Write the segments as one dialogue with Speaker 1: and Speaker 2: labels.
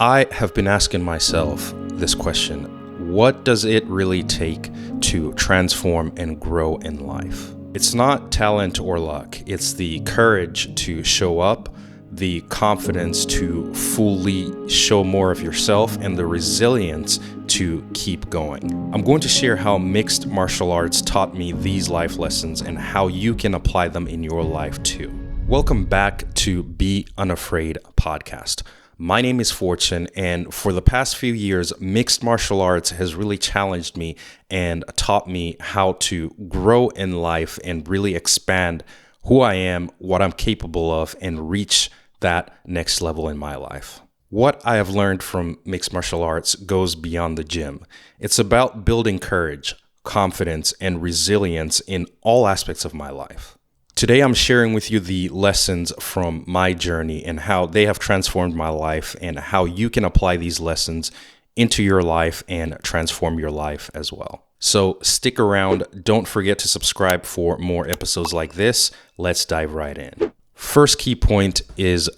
Speaker 1: I have been asking myself this question: what does it really take to transform and grow in life? It's not talent or luck, it's the courage to show up, the confidence to fully show more of yourself, and the resilience to keep going. I'm going to share how mixed martial arts taught me these life lessons and how you can apply them in your life too. Welcome back to Be Unafraid podcast. My name is Fortune, and for the past few years, mixed martial arts has really challenged me and taught me how to grow in life and really expand who I am, what I'm capable of, and reach that next level in my life. What I have learned from mixed martial arts goes beyond the gym. It's about building courage, confidence, and resilience in all aspects of my life. Today, I'm sharing with you the lessons from my journey and how they have transformed my life and how you can apply these lessons into your life and transform your life as well. So stick around. Don't forget to subscribe for more episodes like this. Let's dive right in. First key point is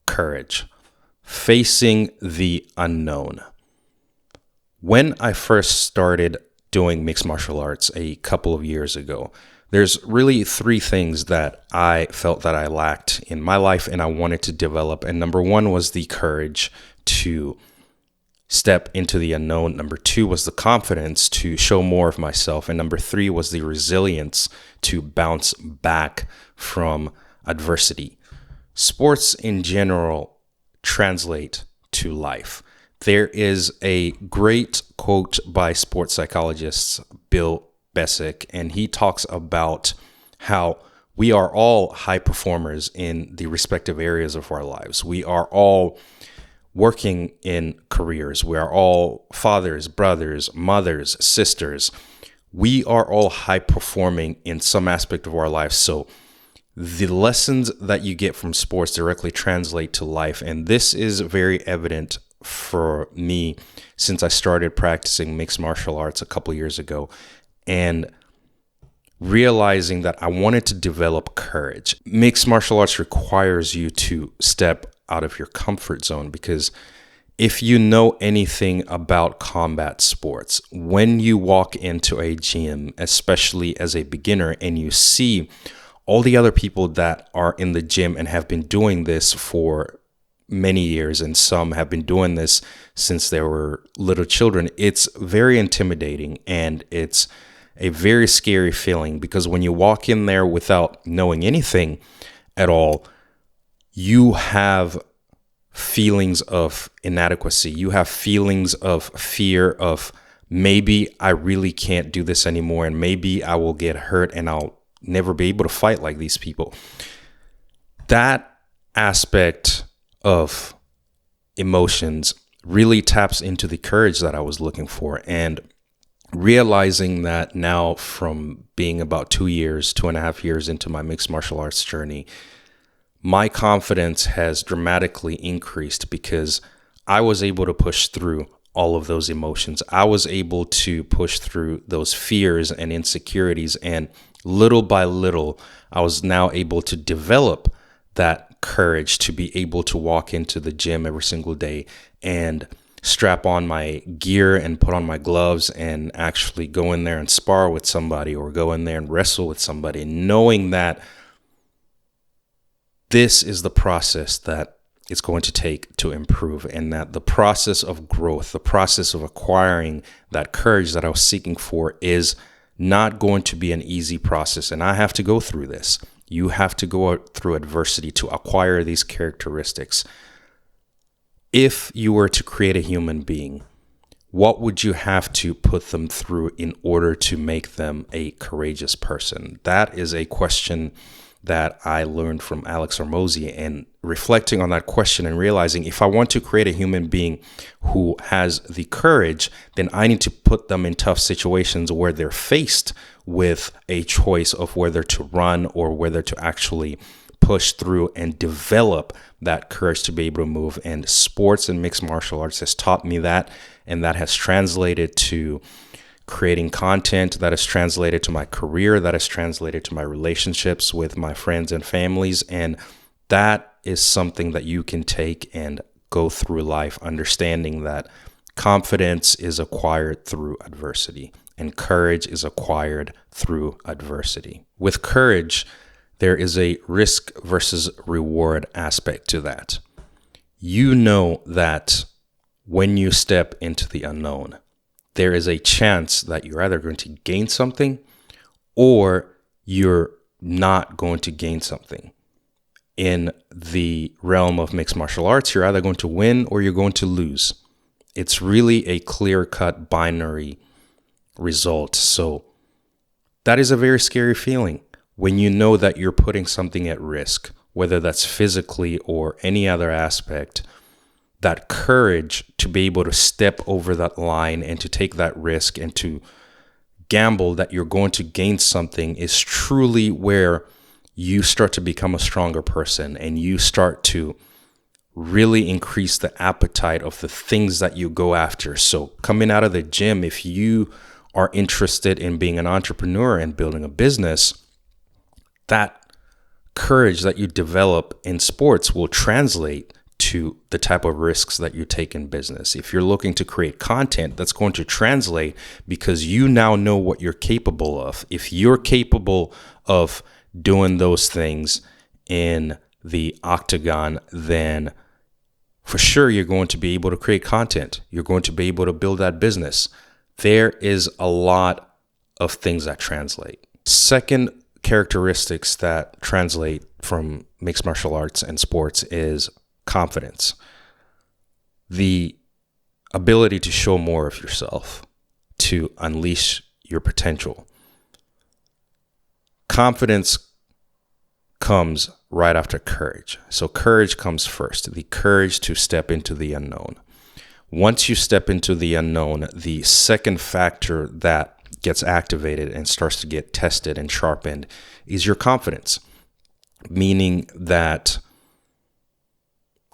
Speaker 1: courage, facing the unknown. When I first started doing mixed martial arts a couple of years ago, there's really three things that I felt that I lacked in my life and I wanted to develop. And number one was the courage to step into the unknown. Number two was the confidence to show more of myself. And number three was the resilience to bounce back from adversity. Sports in general translate to life. There is a great quote by sports psychologist Bill Besick, and he talks about how we are all high performers in the respective areas of our lives. We are all working in careers. We are all fathers, brothers, mothers, sisters. We are all high performing in some aspect of our lives. So the lessons that you get from sports directly translate to life. And this is very evident for me since I started practicing mixed martial arts a couple years ago. And realizing that I wanted to develop courage. Mixed martial arts requires you to step out of your comfort zone, because if you know anything about combat sports, when you walk into a gym, especially as a beginner, and you see all the other people that are in the gym and have been doing this for many years, and some have been doing this since they were little children, it's very intimidating and it's a very scary feeling, because when you walk in there without knowing anything at all, you have feelings of inadequacy. You have feelings of fear of maybe I really can't do this anymore, and maybe I will get hurt and I'll never be able to fight like these people. That aspect of emotions really taps into the courage that I was looking for. And realizing that now, from being about 2.5 years into my mixed martial arts journey, my confidence has dramatically increased because I was able to push through all of those emotions. I was able to push through those fears and insecurities. And little by little, I was now able to develop that courage to be able to walk into the gym every single day and strap on my gear and put on my gloves and actually go in there and spar with somebody or go in there and wrestle with somebody, knowing that this is the process that it's going to take to improve, and that the process of growth, the process of acquiring that courage that I was seeking for is not going to be an easy process. And I have to go through this. You have to go through adversity to acquire these characteristics. If you were to create a human being, what would you have to put them through in order to make them a courageous person? That is a question that I learned from Alex Hormozi, and reflecting on that question and realizing if I want to create a human being who has the courage, then I need to put them in tough situations where they're faced with a choice of whether to run or whether to actually push through and develop that courage to be able to move. And sports and mixed martial arts has taught me that, and that has translated to creating content, that has translated to my career, that has translated to my relationships with my friends and families. And that is something that you can take and go through life understanding that confidence is acquired through adversity and courage is acquired through adversity. With courage, there is a risk versus reward aspect to that. You know that when you step into the unknown, there is a chance that you're either going to gain something or you're not going to gain something. In the realm of mixed martial arts, you're either going to win or you're going to lose. It's really a clear-cut binary result. So that is a very scary feeling when you know that you're putting something at risk, whether that's physically or any other aspect. That courage to be able to step over that line and to take that risk and to gamble that you're going to gain something is truly where you start to become a stronger person and you start to really increase the appetite of the things that you go after. So coming out of the gym, if you are interested in being an entrepreneur and building a business, that courage that you develop in sports will translate to the type of risks that you take in business. If you're looking to create content, that's going to translate because you now know what you're capable of. If you're capable of doing those things in the octagon, then for sure you're going to be able to create content. You're going to be able to build that business. There is a lot of things that translate. Second characteristics that translate from mixed martial arts and sports is confidence, the ability to show more of yourself, to unleash your potential. Confidence comes right after courage. So courage comes first, the courage to step into the unknown. Once you step into the unknown, the second factor that gets activated and starts to get tested and sharpened is your confidence, meaning that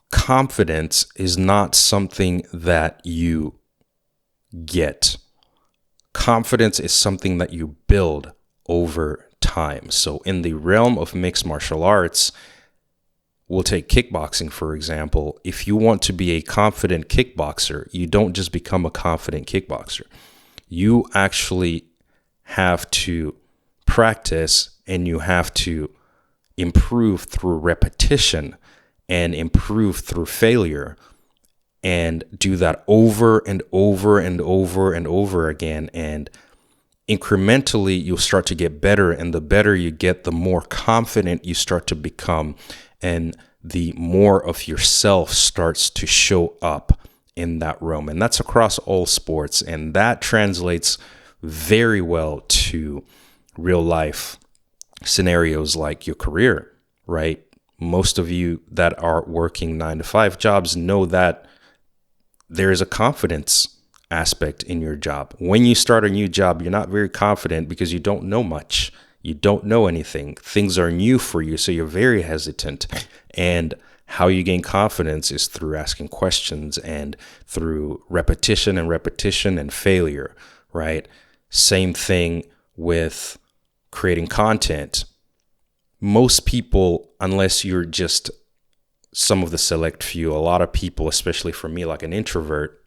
Speaker 1: confidence is not something that you get. Confidence is something that you build over time. So in the realm of mixed martial arts, we'll take kickboxing, for example. If you want to be a confident kickboxer, you don't just become a confident kickboxer. You actually have to practice and you have to improve through repetition and improve through failure and do that over and over and over and over again. And incrementally, you'll start to get better. And the better you get, the more confident you start to become. And the more of yourself starts to show up in that realm. And that's across all sports. And that translates very well to real life scenarios like your career, right? Most of you that are working 9-to-5 jobs know that there is a confidence aspect in your job. When you start a new job, you're not very confident because you don't know much. You don't know anything. Things are new for you, so you're very hesitant. And how you gain confidence is through asking questions and through repetition and failure, right? Same thing with creating content. Most people, unless you're just some of the select few, a lot of people, especially for me, like an introvert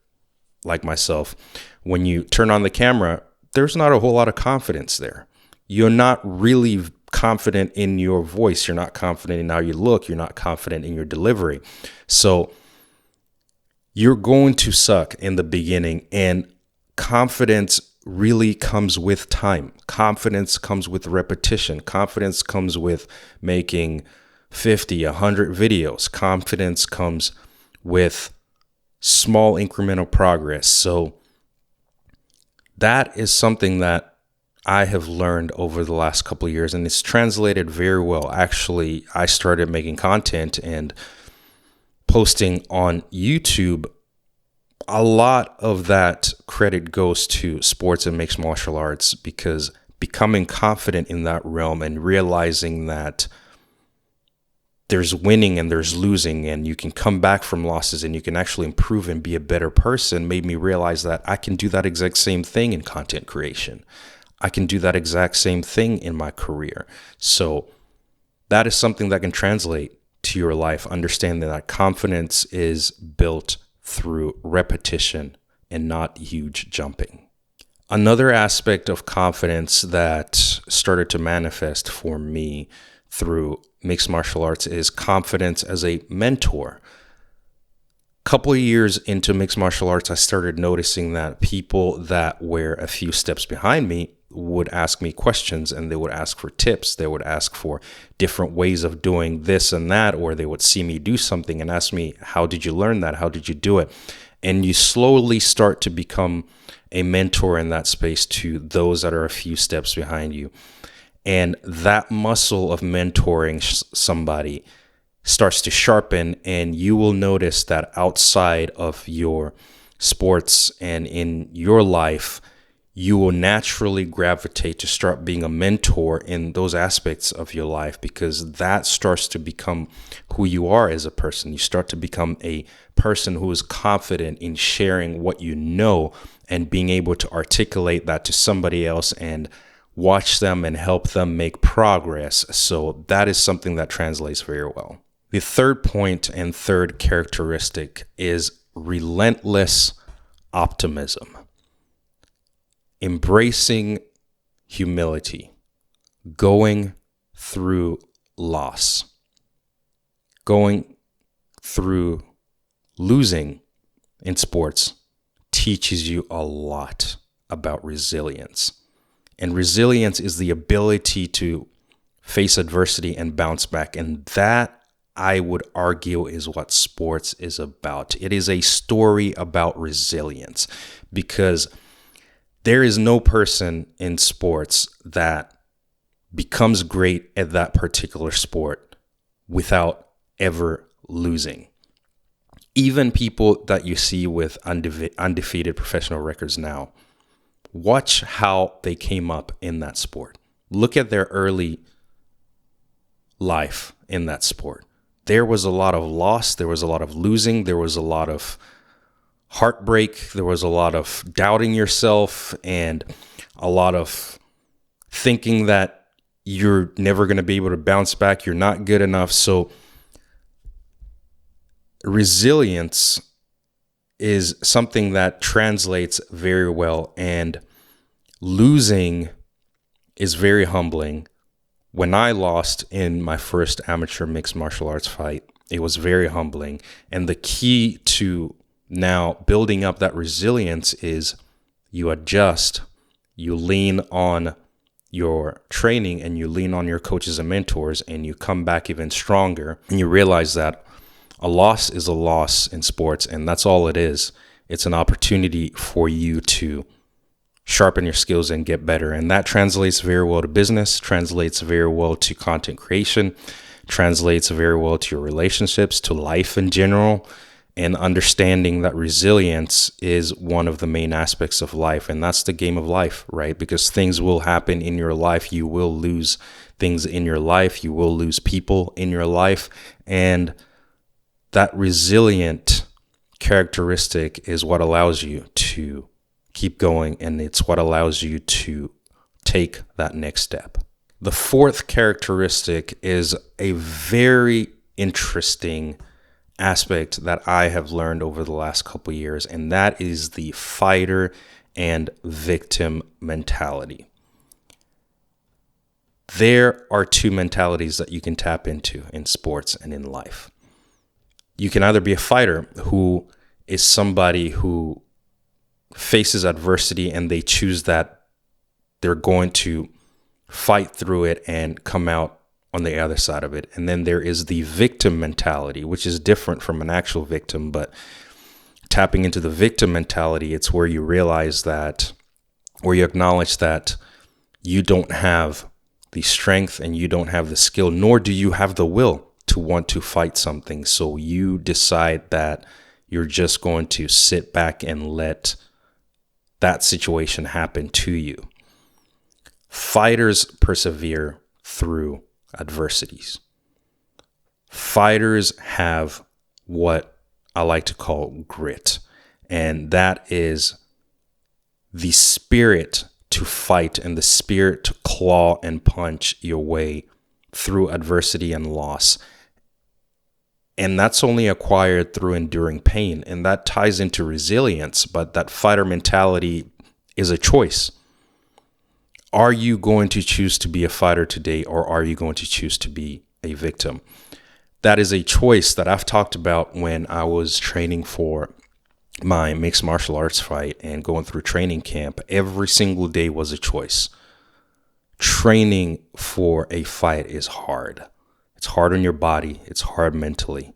Speaker 1: like myself, when you turn on the camera, there's not a whole lot of confidence there. You're not really confident in your voice. You're not confident in how you look. You're not confident in your delivery. So you're going to suck in the beginning, and confidence really comes with time. Confidence comes with repetition. Confidence comes with making 50, 100 videos. Confidence comes with small incremental progress. So that is something that I have learned over the last couple of years, and it's translated very well. Actually, I started making content and posting on YouTube. A lot of that credit goes to sports and mixed martial arts, because becoming confident in that realm and realizing that there's winning and there's losing, and you can come back from losses and you can actually improve and be a better person, made me realize that I can do that exact same thing in content creation. I can do that exact same thing in my career. So that is something that can translate to your life, understanding that confidence is built through repetition and not huge jumping. Another aspect of confidence that started to manifest for me through mixed martial arts is confidence as a mentor. Couple of years into mixed martial arts, I started noticing that people that were a few steps behind me would ask me questions, and they would ask for tips. They would ask for different ways of doing this and that, or they would see me do something and ask me, how did you learn that? How did you do it? And you slowly start to become a mentor in that space to those that are a few steps behind you. And that muscle of mentoring somebody starts to sharpen, and you will notice that outside of your sports and in your life, you will naturally gravitate to start being a mentor in those aspects of your life, because that starts to become who you are as a person. You start to become a person who is confident in sharing what you know and being able to articulate that to somebody else and watch them and help them make progress. So that is something that translates very well. The third point and third characteristic is relentless optimism. Embracing humility, going through loss, going through losing in sports teaches you a lot about resilience. And resilience is the ability to face adversity and bounce back. And that, I would argue, is what sports is about. It is a story about resilience, because there is no person in sports that becomes great at that particular sport without ever losing. Even people that you see with undefeated professional records now, watch how they came up in that sport. Look at their early life in that sport. There was a lot of loss. There was a lot of losing. There was a lot of heartbreak. There was a lot of doubting yourself and a lot of thinking that you're never going to be able to bounce back. You're not good enough. So resilience is something that translates very well, and losing is very humbling. When I lost in my first amateur mixed martial arts fight, it was very humbling. And the key to now building up that resilience is you adjust, you lean on your training, and you lean on your coaches and mentors, and you come back even stronger, and you realize that a loss is a loss in sports, and that's all it is. It's an opportunity for you to sharpen your skills and get better. And that translates very well to business, translates very well to content creation, translates very well to your relationships, to life in general, and understanding that resilience is one of the main aspects of life. And that's the game of life, right? Because things will happen in your life. You will lose things in your life. You will lose people in your life. And that resilient characteristic is what allows you to keep going, and it's what allows you to take that next step. The fourth characteristic is a very interesting aspect that I have learned over the last couple of years, and that is the fighter and victim mentality. There are two mentalities that you can tap into in sports and in life. You can either be a fighter, who is somebody who faces adversity and they choose that they're going to fight through it and come out on the other side of it. And then there is the victim mentality, which is different from an actual victim, but tapping into the victim mentality, it's where you realize that, or you acknowledge that you don't have the strength and you don't have the skill, nor do you have the will to want to fight something. So you decide that you're just going to sit back and let that situation happen to you. Fighters persevere through adversities. Fighters have what I like to call grit, and that is the spirit to fight and the spirit to claw and punch your way through adversity and loss. And that's only acquired through enduring pain. And that ties into resilience. But that fighter mentality is a choice. Are you going to choose to be a fighter today, or are you going to choose to be a victim? That is a choice that I've talked about when I was training for my mixed martial arts fight and going through training camp. Every single day was a choice. Training for a fight is hard. It's hard on your body. It's hard mentally.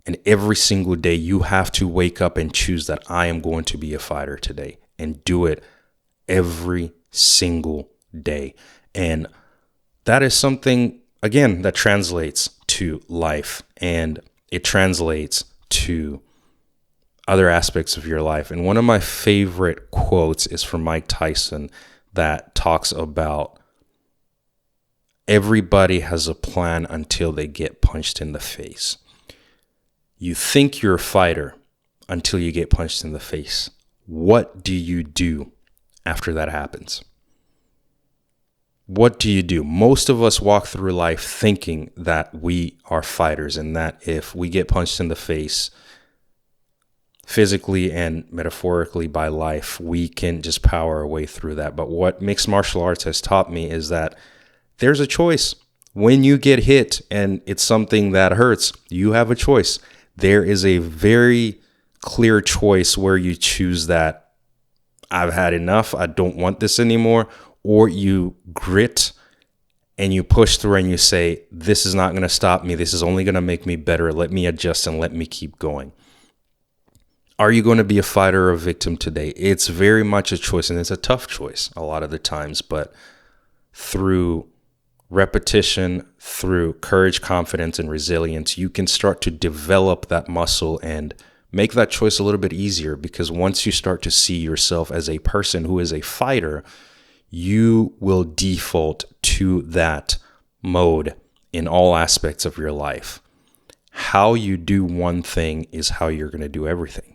Speaker 1: And every single day you have to wake up and choose that I am going to be a fighter today, and do it every single day. And that is something, again, that translates to life, and it translates to other aspects of your life. And one of my favorite quotes is from Mike Tyson that talks about everybody has a plan until they get punched in the face. You think you're a fighter until you get punched in the face. What do you do after that happens? What do you do? Most of us walk through life thinking that we are fighters, and that if we get punched in the face, physically and metaphorically by life, we can just power our way through that. But what mixed martial arts has taught me is that there's a choice. When you get hit and it's something that hurts, you have a choice. There is a very clear choice where you choose that I've had enough, I don't want this anymore, or you grit and you push through and you say, this is not going to stop me. This is only going to make me better. Let me adjust and let me keep going. Are you going to be a fighter or a victim today? It's very much a choice, and it's a tough choice a lot of the times, but through repetition, through courage, confidence, and resilience, you can start to develop that muscle and make that choice a little bit easier, because once you start to see yourself as a person who is a fighter, you will default to that mode in all aspects of your life. How you do one thing is how you're going to do everything.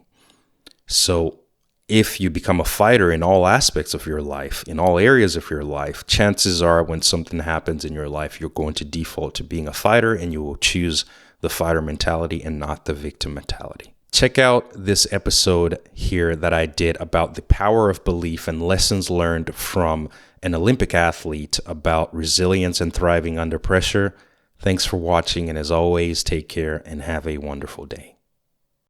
Speaker 1: So if you become a fighter in all aspects of your life, in all areas of your life, chances are when something happens in your life, you're going to default to being a fighter, and you will choose the fighter mentality and not the victim mentality. Check out this episode here that I did about the power of belief and lessons learned from an Olympic athlete about resilience and thriving under pressure. Thanks for watching, and as always, take care and have a wonderful day.